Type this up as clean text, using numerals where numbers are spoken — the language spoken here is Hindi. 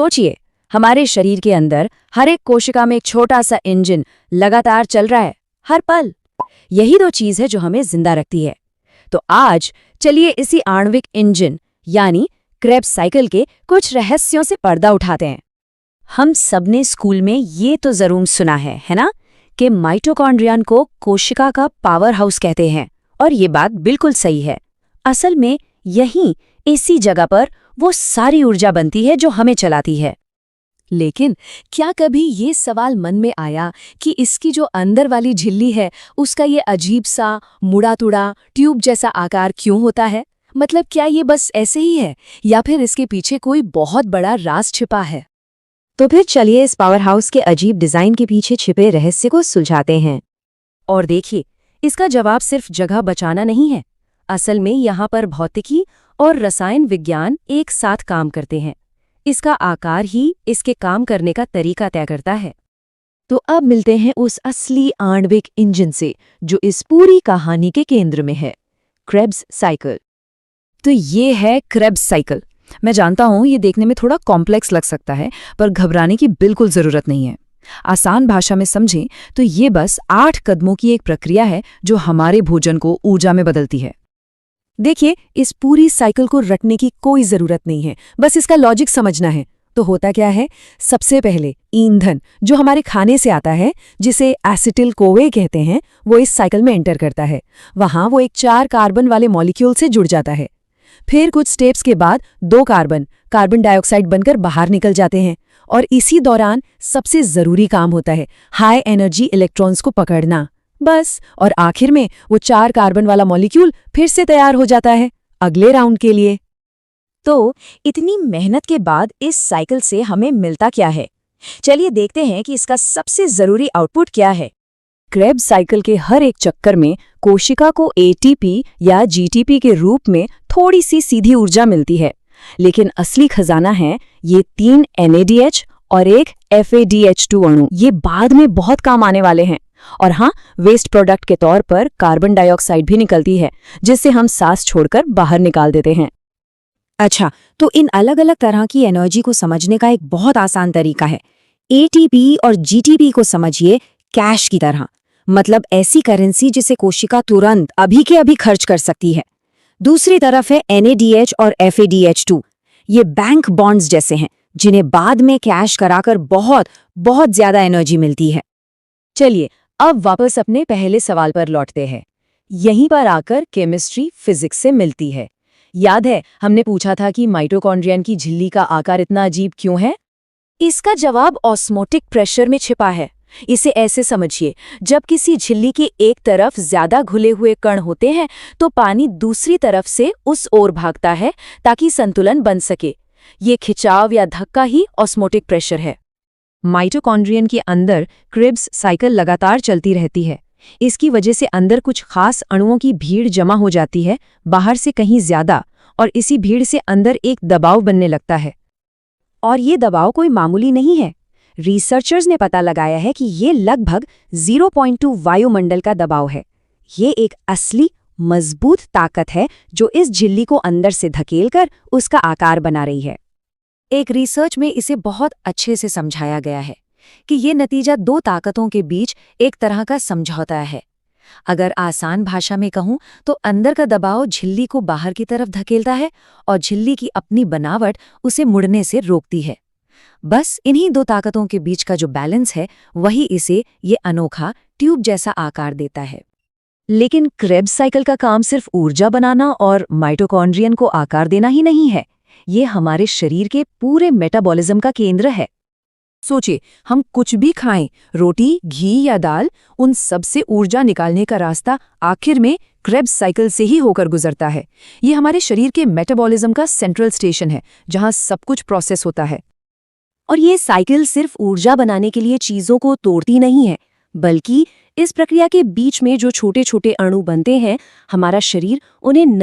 सोचिए, हमारे शरीर के अंदर हर एक कोशिका में एक छोटा सा इंजन लगातार चल रहा है, हर पल। यही दो चीज है जो हमें जिंदा रखती है। तो आज चलिए इसी आणविक इंजन यानी क्रेब्स साइकिल के कुछ रहस्यों से पर्दा उठाते हैं। हम सबने स्कूल में ये तो जरूर सुना है ना, कि माइटोकॉन्ड्रियन को कोशिका का पावर हाउस कहते हैं। और ये बात बिल्कुल सही है। असल में यहीं इसी जगह पर वो सारी ऊर्जा बनती है जो हमें चलाती है। लेकिन क्या कभी ये सवाल मन में आया कि इसकी जो अंदर वाली झिल्ली है उसका ये अजीब सा मुड़ा तुड़ा ट्यूब जैसा आकार क्यों होता है? मतलब क्या ये बस ऐसे ही है या फिर इसके पीछे कोई बहुत बड़ा राज छिपा है? तो फिर चलिए इस पावर हाउस के अजीब डिजाइन के पीछे छिपे रहस्य को सुलझाते हैं। और देखिए, इसका जवाब सिर्फ जगह बचाना नहीं है। असल में यहाँ पर भौतिकी और रसायन विज्ञान एक साथ काम करते हैं। इसका आकार ही इसके काम करने का तरीका तय करता है। तो अब मिलते हैं उस असली आणविक इंजन से जो इस पूरी कहानी के केंद्र में है, क्रेब्स साइकिल। तो ये है क्रेब्स साइकिल। मैं जानता हूँ ये देखने में थोड़ा कॉम्प्लेक्स लग सकता है, पर घबराने की बिल्कुल जरूरत नहीं है। आसान भाषा में समझें तो ये बस 8 कदमों की एक प्रक्रिया है जो हमारे भोजन को ऊर्जा में बदलती है। देखिए, इस पूरी साइकिल को रटने की कोई जरूरत नहीं है, बस इसका लॉजिक समझना है। तो होता क्या है, सबसे पहले ईंधन जो हमारे खाने से आता है, जिसे एसिटिल कोवे कहते हैं, वो इस साइकिल में एंटर करता है। वहां वो एक 4 कार्बन वाले मॉलिक्यूल से जुड़ जाता है। फिर कुछ स्टेप्स के बाद 2 कार्बन डाइऑक्साइड बनकर बाहर निकल जाते हैं। और इसी दौरान सबसे जरूरी काम होता है हाई एनर्जी इलेक्ट्रॉन्स को पकड़ना। बस, और आखिर में वो 4 कार्बन वाला मॉलिक्यूल फिर से तैयार हो जाता है अगले राउंड के लिए। तो इतनी मेहनत के बाद इस साइकिल से हमें मिलता क्या है? चलिए देखते हैं कि इसका सबसे जरूरी आउटपुट क्या है। क्रेब्स साइकिल के हर एक चक्कर में कोशिका को एटीपी या जीटीपी के रूप में थोड़ी सी सीधी ऊर्जा मिलती है, लेकिन असली खजाना है ये 3 NADH और एक FADH2 अणु। ये बाद में बहुत काम आने वाले हैं। और हाँ, वेस्ट प्रोडक्ट के तौर पर कार्बन डाइऑक्साइड भी निकलती है, जिससे हम सांस छोड़कर बाहर निकाल देते हैं। अच्छा, तो इन अलग अलग तरह की एनर्जी को समझने का एक बहुत आसान तरीका है। ATP और GTP को समझिए कैश की तरह, मतलब ऐसी करेंसी जिसे कोशिका तुरंत अभी के अभी खर्च कर सकती है। दूसरी तरफ है NADH और FADH2। ये बैंक बॉन्ड्स जैसे हैं, जिन्हें बाद में कैश कराकर बहुत बहुत ज्यादा एनर्जी मिलती है। चलिए अब वापस अपने पहले सवाल पर लौटते हैं। यहीं पर आकर केमिस्ट्री फिजिक्स से मिलती है। याद है हमने पूछा था कि माइटोकॉन्ड्रियन की झिल्ली का आकार इतना अजीब क्यों है? इसका जवाब ऑस्मोटिक प्रेशर में छिपा है। इसे ऐसे समझिए, जब किसी झिल्ली की एक तरफ ज्यादा घुले हुए कण होते हैं तो पानी दूसरी तरफ से उस ओर भागता है ताकि संतुलन बन सके। ये खिंचाव या धक्का ही ऑस्मोटिक प्रेशर है। माइटोकॉन्ड्रियन के अंदर क्रेब्स साइकिल लगातार चलती रहती है। इसकी वजह से अंदर कुछ खास अणुओं की भीड़ जमा हो जाती है, बाहर से कहीं ज्यादा, और इसी भीड़ से अंदर एक दबाव बनने लगता है। और ये दबाव कोई मामूली नहीं है। रिसर्चर्स ने पता लगाया है कि ये लगभग 0.2 वायुमंडल का दबाव है। ये एक असली मजबूत ताकत है जो इस झिल्ली को अंदर से धकेलकर उसका आकार बना रही है। एक रिसर्च में इसे बहुत अच्छे से समझाया गया है कि ये नतीजा 2 ताकतों के बीच एक तरह का समझौता है। अगर आसान भाषा में कहूं तो अंदर का दबाव झिल्ली को बाहर की तरफ धकेलता है और झिल्ली की अपनी बनावट उसे मुड़ने से रोकती है। बस इन्हीं 2 ताकतों के बीच का जो बैलेंस है वही इसे ये अनोखा ट्यूब जैसा आकार देता है। लेकिन क्रेब्स साइकिल का काम सिर्फ ऊर्जा बनाना और माइटोकॉन्ड्रियन को आकार देना ही नहीं है। ये हमारे शरीर के पूरे मेटाबॉलिज्म का केंद्र है। सोचिए, हम कुछ भी खाएं, रोटी, घी या दाल, उन सब से ऊर्जा निकालने का रास्ता आखिर में क्रेब्स साइकिल से ही होकर गुजरता है। ये हमारे शरीर के मेटाबॉलिज्म का सेंट्रल स्टेशन है, जहां सब कुछ प्रोसेस होता है। और ये साइकिल सिर्फ ऊर्जा बनाने के लिए चीजों को तोड़ती नहीं है, बल्कि इस प्रक्रिया के बीच में जो छोटे छोटे अणु बनते हैं, हमारा शरीर उन्हें नई